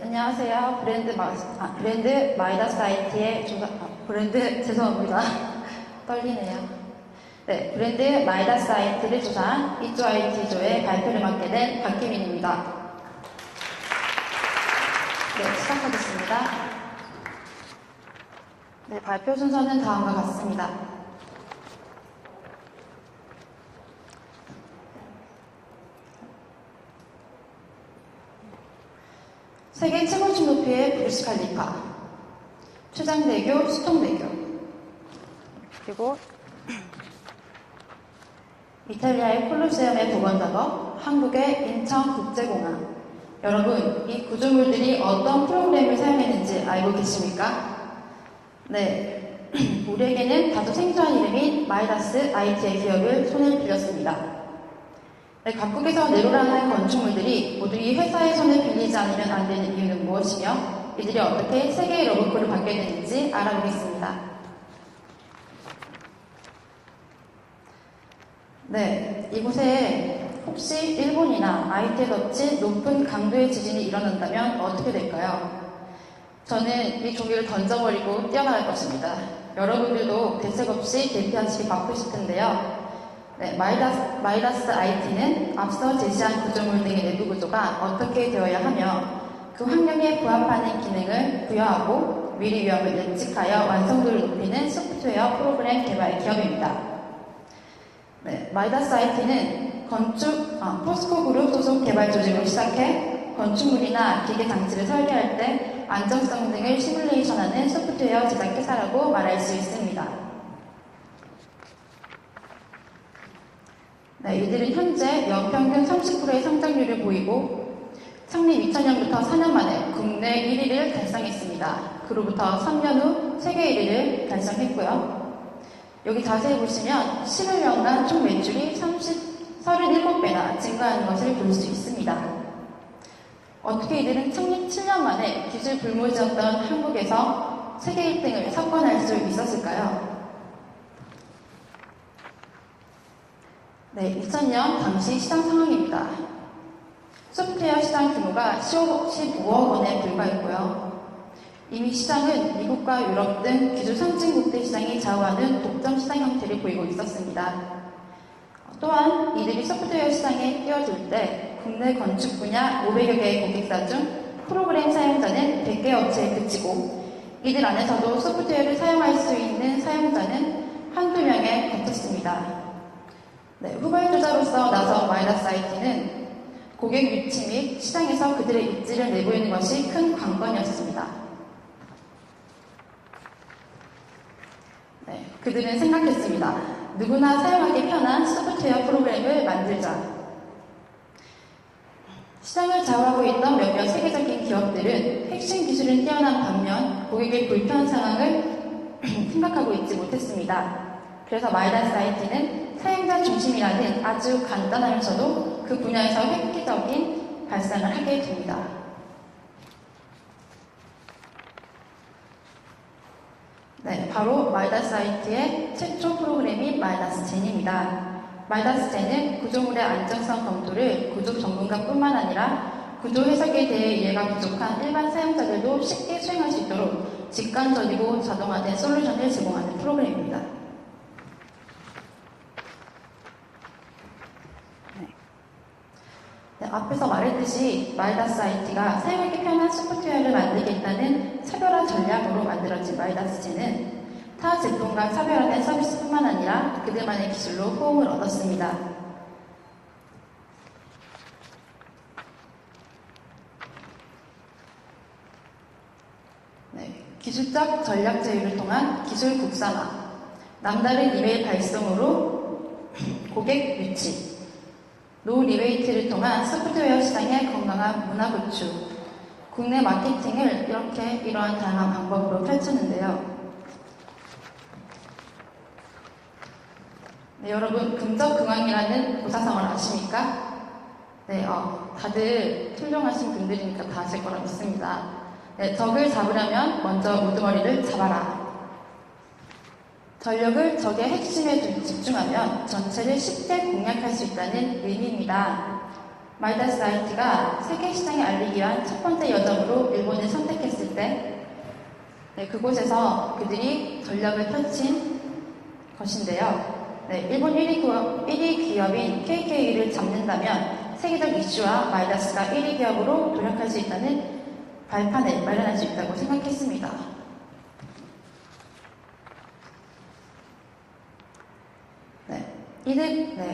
안녕하세요. 브랜드 마이다스 IT의 죄송합니다. 떨리네요. 네, 브랜드 마이다스 IT를 조사한 이조 IT조의 발표를 맡게 된 박기민입니다. 네, 시작하겠습니다. 네, 발표 순서는 다음과 같습니다. 세계 최고층 높이의 부르스 칼리파, 최장대교, 수통대교, 그리고 이탈리아의 콜로세움의 복원 작업, 한국의 인천국제공항. 여러분, 이 구조물들이 어떤 프로그램을 사용했는지 알고 계십니까? 네, 우리에게는 다소 생소한 이름인 마이다스 IT의 기업을 손을 빌렸습니다. 네, 각국에서 내로라는 건축물들이 모두 이 회사의 손을 빌리지 않으면 안 되는 이유는 무엇이며 이들이 어떻게 세계의 러브콜을 받게 되는지 알아보겠습니다. 네, 이곳에 혹시 일본이나 IT에 덮친 높은 강도의 지진이 일어난다면 어떻게 될까요? 저는 이 종이를 던져버리고 뛰어나갈 것입니다. 여러분들도 대책 없이 대피하시기 바쁘실 텐데요. 네, 마이다스 IT는 앞서 제시한 구조물 등의 내부 구조가 어떻게 되어야 하며 그 환경에 부합하는 기능을 부여하고 미래 위험을 예측하여 완성도를 높이는 소프트웨어 프로그램 개발 기업입니다. 네, 마이다스 IT는 포스코 그룹 소속 개발 조직으로 시작해 건축물이나 기계 장치를 설계할 때 안정성 등을 시뮬레이션하는 소프트웨어 제작 회사라고 말할 수 있습니다. 네, 이들은 현재 연평균 30%의 성장률을 보이고 창립 2000년부터 4년 만에 국내 1위를 달성했습니다. 그로부터 3년 후 세계 1위를 달성했고요. 여기 자세히 보시면 11년간 총 매출이 37배나 증가하는 것을 볼 수 있습니다. 어떻게 이들은 창립 7년 만에 기술 불모지였던 한국에서 세계 1등을 석권할 수 있었을까요? 네, 2000년 당시 시장 상황입니다. 소프트웨어 시장 규모가 15억 원에 불과했고요. 이미 시장은 미국과 유럽 등 기술 선진국들 시장이 좌우하는 독점 시장 형태를 보이고 있었습니다. 또한 이들이 소프트웨어 시장에 뛰어들 때 국내 건축 분야 500여 개의 고객사 중 프로그램 사용자는 100개 업체에 그치고 이들 안에서도 소프트웨어를 사용할 수 있는 사용자는 한두 명에 그쳤습니다. 네, 후발주자로서 나선 마이다스 IT는 고객 유치 및 시장에서 그들의 입지를 내보이는 것이 큰 관건이었습니다. 네, 그들은 생각했습니다. 누구나 사용하기 편한 소프트웨어 프로그램을 만들자. 시장을 좌우하고 있던 몇몇 세계적인 기업들은 핵심 기술은 뛰어난 반면 고객의 불편 상황을 생각하고 있지 못했습니다. 그래서 마이다스 IT는 사용자 중심이라는 아주 간단하면서도 그 분야에서 획기적인 발상을 하게 됩니다. 네, 바로 마이다스 IT의 최초 프로그램인 마이다스 젠입니다. 마이다스 젠은 구조물의 안정성 검토를 구조 전문가뿐만 아니라 구조 해석에 대해 이해가 부족한 일반 사용자들도 쉽게 수행할 수 있도록 직관적이고 자동화된 솔루션을 제공하는 프로그램입니다. 네, 앞에서 말했듯이 마이다스 IT가 사용하기 편한 소프트웨어를 만들겠다는 차별화 전략으로 만들어진 마이다스 젠은 타 제품과 차별화된 서비스뿐만 아니라 그들만의 기술로 호응을 얻었습니다. 네, 기술적 전략 제휴를 통한 기술 국산화, 남다른 이메일 발송으로 고객 유치, 노 리베이트를 통한 소프트웨어 시장의 건강한 문화 구축, 국내 마케팅을 이러한 다양한 방법으로 펼쳤는데요. 네, 여러분, 금적응왕이라는 고사성어를 아십니까? 네, 다들 훌륭하신 분들이니까 다 아실 거라 믿습니다. 네, 적을 잡으려면 먼저 우두머리를 잡아라. 전력을 적의 핵심에 집중하면 전체를 쉽게 공략할 수 있다는 의미입니다. 마이다스 IT가 세계 시장에 알리기 위한 첫 번째 여정으로 일본을 선택했을 때 그곳에서 그들이 전략을 펼친 것인데요. 일본 1위 기업인 KK를 잡는다면 세계적 이슈와 마이다스가 1위 기업으로 도약할 수 있다는 발판을 마련할 수 있다고 생각했습니다.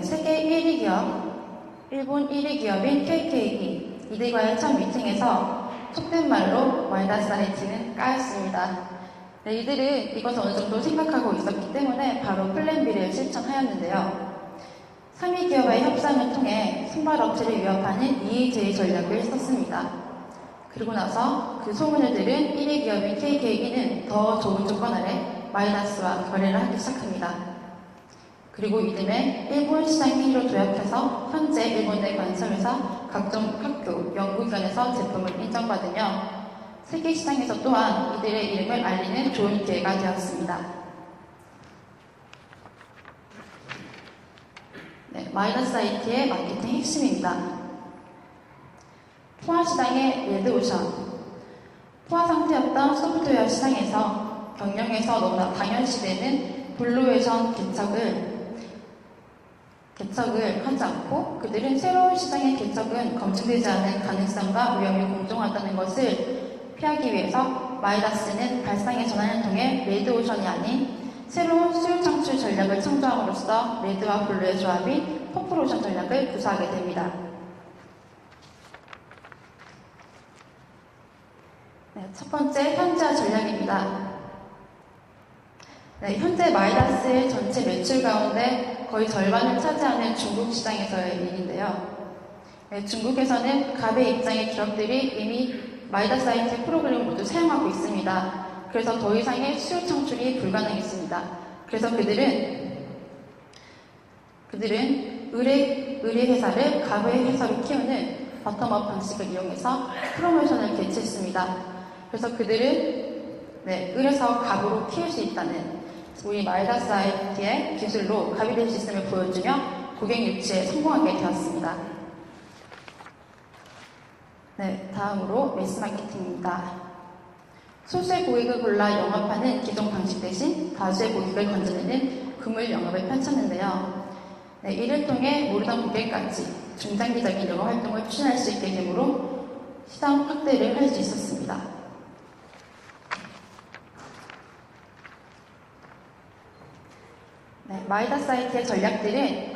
세계 1위 기업, 일본 1위 기업인 KK 이들과의 첫 미팅에서 속된 말로 마이다스 IT는 까였습니다. 이들은 이것을 어느 정도 생각하고 있었기 때문에 바로 플랜 B를 실천하였는데요. 3위 기업의 협상을 통해 선발업체를 위협하는 EEJ 전략을 썼습니다. 그리고 나서 그 소문을 들은 1위 기업인 KK는 더 좋은 조건 아래 마이다스와 거래를 하기 시작합니다. 그리고 이듬해 일본 시장 1위로 도약해서 현재 일본 내 관설회사, 각종 학교, 연구기관에서 제품을 인정받으며 세계 시장에서 또한 이들의 이름을 알리는 좋은 기회가 되었습니다. 마이다스 IT의 마케팅 핵심입니다. 포화 시장의 레드오션, 포화 상태였던 소프트웨어 시장에서 경영에서 너무나 당연시되는 블루오션 개척을 하지 않고 그들은 새로운 시장의 개척은 검증되지 않은 가능성과 위험이 공존하다는 것을 피하기 위해서 마이다스는 발상의 전환을 통해 레드오션이 아닌 새로운 수요 창출 전략을 창조함으로써 레드와 블루의 조합인 퍼플오션 전략을 구사하게 됩니다. 첫 번째, 현지화 전략입니다. 현재 마이다스의 전체 매출 가운데 거의 절반을 차지하는 중국 시장에서의 일인데요. 중국에서는 갑의 입장의 기업들이 이미 마이다스 IT 프로그램을 모두 사용하고 있습니다. 그래서 더 이상의 수요 창출이 불가능했습니다. 그래서 그들은 의뢰 회사를 갑의 회사로 키우는 버텀업 방식을 이용해서 프로모션을 개최했습니다. 그래서 그들은 의뢰사와 갑으로 키울 수 있다는 우리 마이다스 IT의 기술로 갑이 될 수 있음을 보여주며 고객 유치에 성공하게 되었습니다. 다음으로 매스 마케팅입니다. 소수의 고객을 골라 영업하는 기존 방식 대신 다수의 고객을 건져내는 금물 영업을 펼쳤는데요. 이를 통해 모르던 고객까지 중장기적인 영업 활동을 추진할 수 있게 되므로 시장 확대를 할 수 있었습니다. 마이다스 IT의 전략들은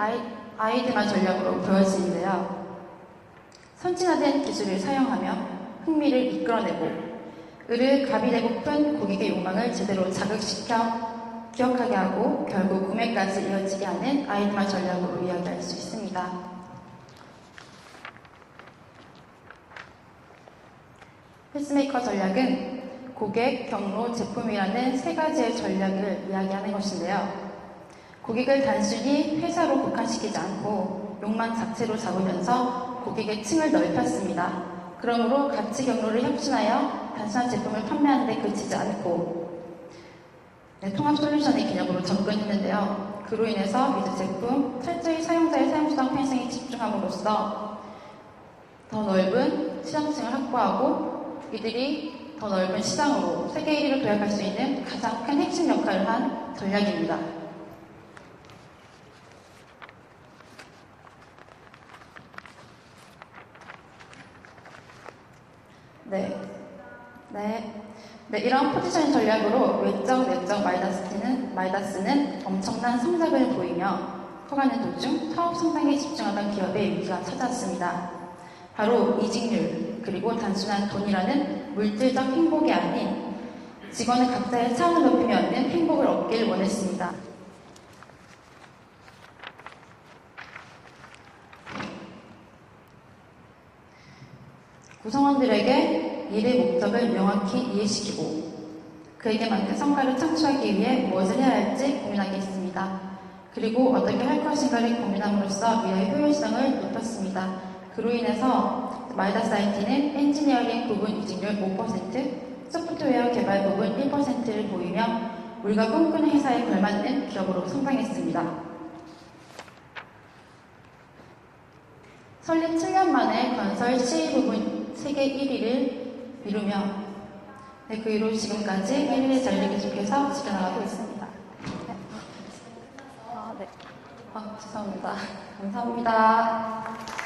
아이드만 전략으로 보여지는데요. 선진화된 기술을 사용하며 흥미를 이끌어내고 을을 갑이 되고픈 고객의 욕망을 제대로 자극시켜 기억하게 하고 결국 구매까지 이어지게 하는 아이드만 전략으로 이야기할 수 있습니다. 패스메이커 전략은 고객, 경로, 제품이라는 세 가지의 전략을 이야기하는 것인데요. 고객을 단순히 회사로 국한시키지 않고 욕망 자체로 잡으면서 고객의 층을 넓혔습니다. 그러므로 가치 경로를 혁신하여 단순한 제품을 판매하는 데 그치지 않고 통합 솔루션의 개념으로 접근했는데요. 그로 인해서 이제 제품 철저히 사용자의 사용수단 편성에 집중함으로써 더 넓은 시장층을 확보하고 이들이 더 넓은 시장으로 세계 1위로 도약할 수 있는 가장 큰 핵심 역할을 한 전략입니다. 이런 포지셔닝 전략으로 외적, 내적 마이다스는 엄청난 성장을 보이며 커가는 도중 사업 성장에 집중하던 기업의 위기가 찾아왔습니다. 바로 이직률, 그리고 단순한 돈이라는 물질적 행복이 아닌 직원의 각자의 차원을 높이며 얻는 행복을 얻길 원했습니다. 구성원들에게 일의 목적을 명확히 이해시키고 그에게 맞는 성과를 창출하기 위해 무엇을 해야 할지 고민하게 했습니다. 그리고 어떻게 할 것인가를 고민함으로써 미래의 효율성을 높였습니다. 그로 인해서 마이다스 IT는 엔지니어링 부분 이직률 5%, 소프트웨어 개발 부분 1%를 보이며 우리가 꿈꾸는 회사에 걸맞는 기업으로 성장했습니다. 설립 7년 만에 건설 시의 부분 세계 1위를 이루며 그 이후로 지금까지 1위의 자리를 계속해서 지켜나가고 있습니다. 네. 죄송합니다. 감사합니다.